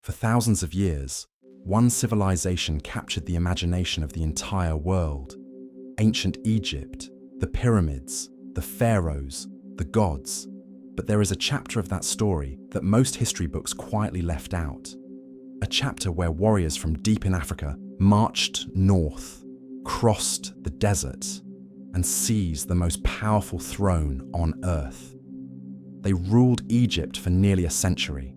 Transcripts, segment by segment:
For thousands of years, one civilization captured the imagination of the entire world. Ancient Egypt, the pyramids, the pharaohs, the gods. But there is a chapter of that story that most history books quietly left out. A chapter where warriors from deep in Africa marched north, crossed the desert, and seized the most powerful throne on earth. They ruled Egypt for nearly a century.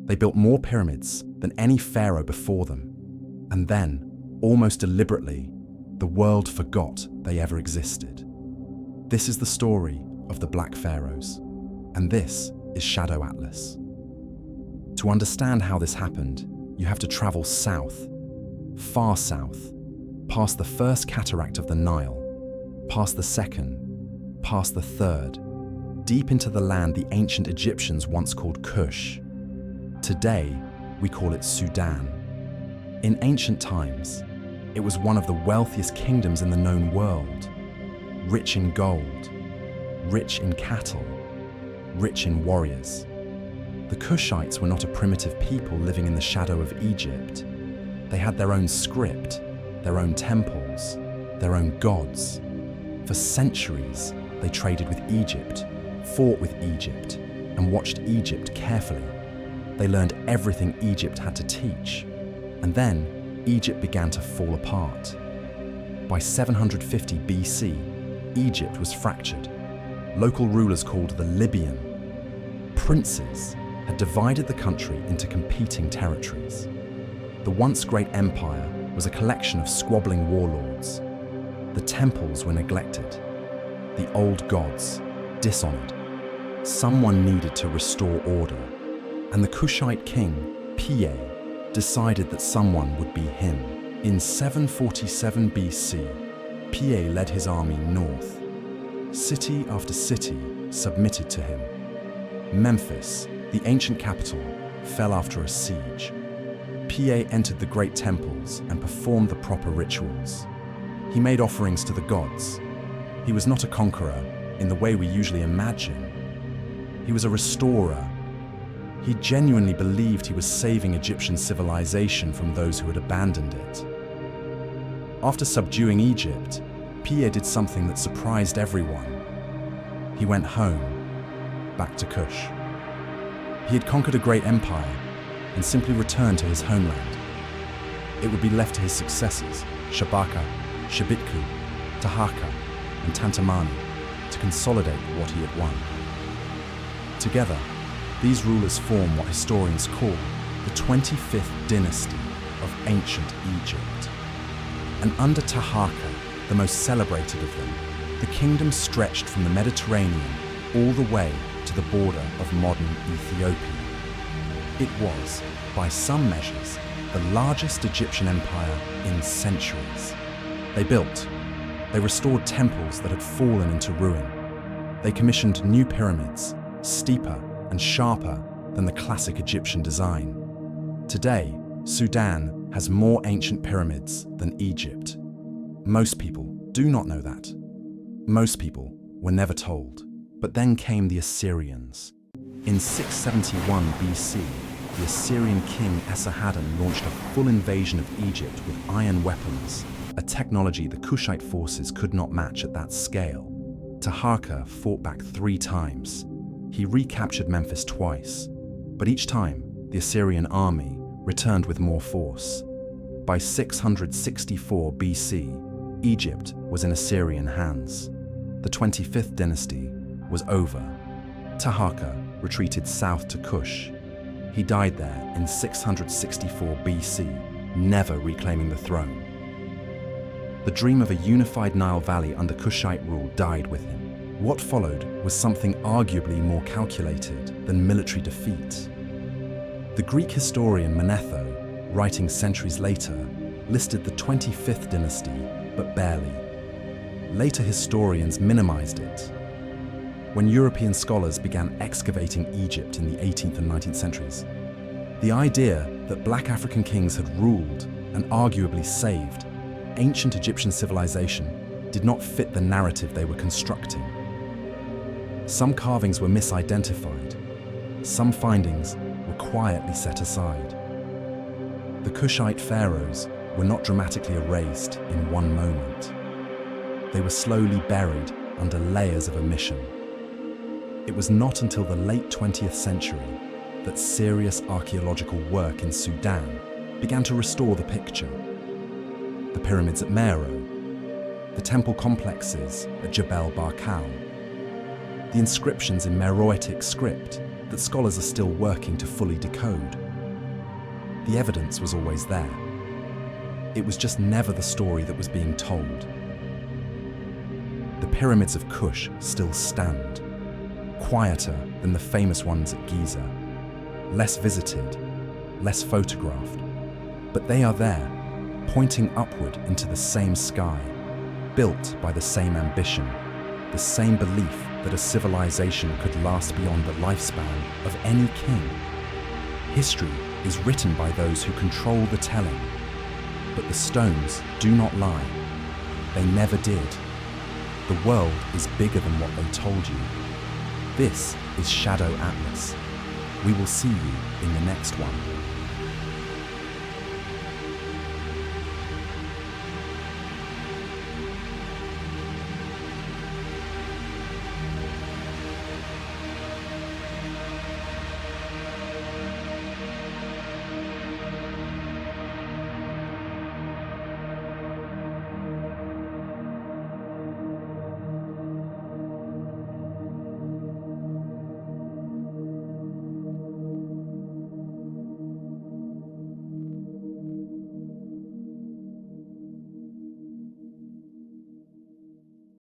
They built more pyramids than any pharaoh before them. And then, almost deliberately, the world forgot they ever existed. This is the story of the Black Pharaohs, and this is Shadow Atlas. To understand how this happened, you have to travel south, far south, past the first cataract of the Nile, past the second, past the third, deep into the land the ancient Egyptians once called Kush. Today, we call it Sudan. In ancient times, it was one of the wealthiest kingdoms in the known world, rich in gold, rich in cattle, rich in warriors. The Kushites were not a primitive people living in the shadow of Egypt. They had their own script, their own temples, their own gods. For centuries, they traded with Egypt, fought with Egypt, and watched Egypt carefully. They learned everything Egypt had to teach. And then, Egypt began to fall apart. By 750 BC, Egypt was fractured. Local rulers called the Libyan princes had divided the country into competing territories. The once great empire was a collection of squabbling warlords. The temples were neglected, the old gods dishonored. Someone needed to restore order, and the Kushite king, Pie, decided that someone would be him. In 747 BC, Pie led his army north. City after city submitted to him. Memphis, the ancient capital, fell after a siege. Pie entered the great temples and performed the proper rituals. He made offerings to the gods. He was not a conqueror in the way we usually imagine. He was a restorer. He genuinely believed he was saving Egyptian civilization from those who had abandoned it. After subduing Egypt, Pie did something that surprised everyone. He went home, back to Kush. He had conquered a great empire and simply returned to his homeland. It would be left to his successors, Shabaka, Shebitku, Taharqa, and Tantamani, to consolidate what he had won. Together, these rulers form what historians call the 25th Dynasty of ancient Egypt. And under Taharqa, the most celebrated of them, the kingdom stretched from the Mediterranean all the way to the border of modern Ethiopia. It was, by some measures, the largest Egyptian empire in centuries. They built, they restored temples that had fallen into ruin. They commissioned new pyramids, steeper and sharper than the classic Egyptian design. Today, Sudan has more ancient pyramids than Egypt. Most people do not know that. Most people were never told. But then came the Assyrians. In 671 BC, the Assyrian king Esarhaddon launched a full invasion of Egypt with iron weapons, a technology the Kushite forces could not match at that scale. Taharqa fought back 3 times. He recaptured Memphis twice, but each time the Assyrian army returned with more force. By 664 BC, Egypt was in Assyrian hands. The 25th dynasty was over. Taharqa retreated south to Kush. He died there in 664 BC, never reclaiming the throne. The dream of a unified Nile Valley under Kushite rule died with him. What followed was something arguably more calculated than military defeat. The Greek historian Manetho, writing centuries later, listed the 25th dynasty, but barely. Later historians minimized it. When European scholars began excavating Egypt in the 18th and 19th centuries, the idea that black African kings had ruled and arguably saved ancient Egyptian civilization did not fit the narrative they were constructing. Some carvings were misidentified. Some findings were quietly set aside. The Kushite pharaohs were not dramatically erased in one moment. They were slowly buried under layers of omission. It was not until the late 20th century that serious archaeological work in Sudan began to restore the picture. The pyramids at Meroe, the temple complexes at Jebel Barkal, the inscriptions in Meroitic script that scholars are still working to fully decode. The evidence was always there. It was just never the story that was being told. The pyramids of Kush still stand, quieter than the famous ones at Giza, less visited, less photographed, but they are there, pointing upward into the same sky, built by the same ambition, the same belief that a civilization could last beyond the lifespan of any king. History is written by those who control the telling, but the stones do not lie. They never did. The world is bigger than what they told you. This is Shadow Atlas. We will see you in the next one.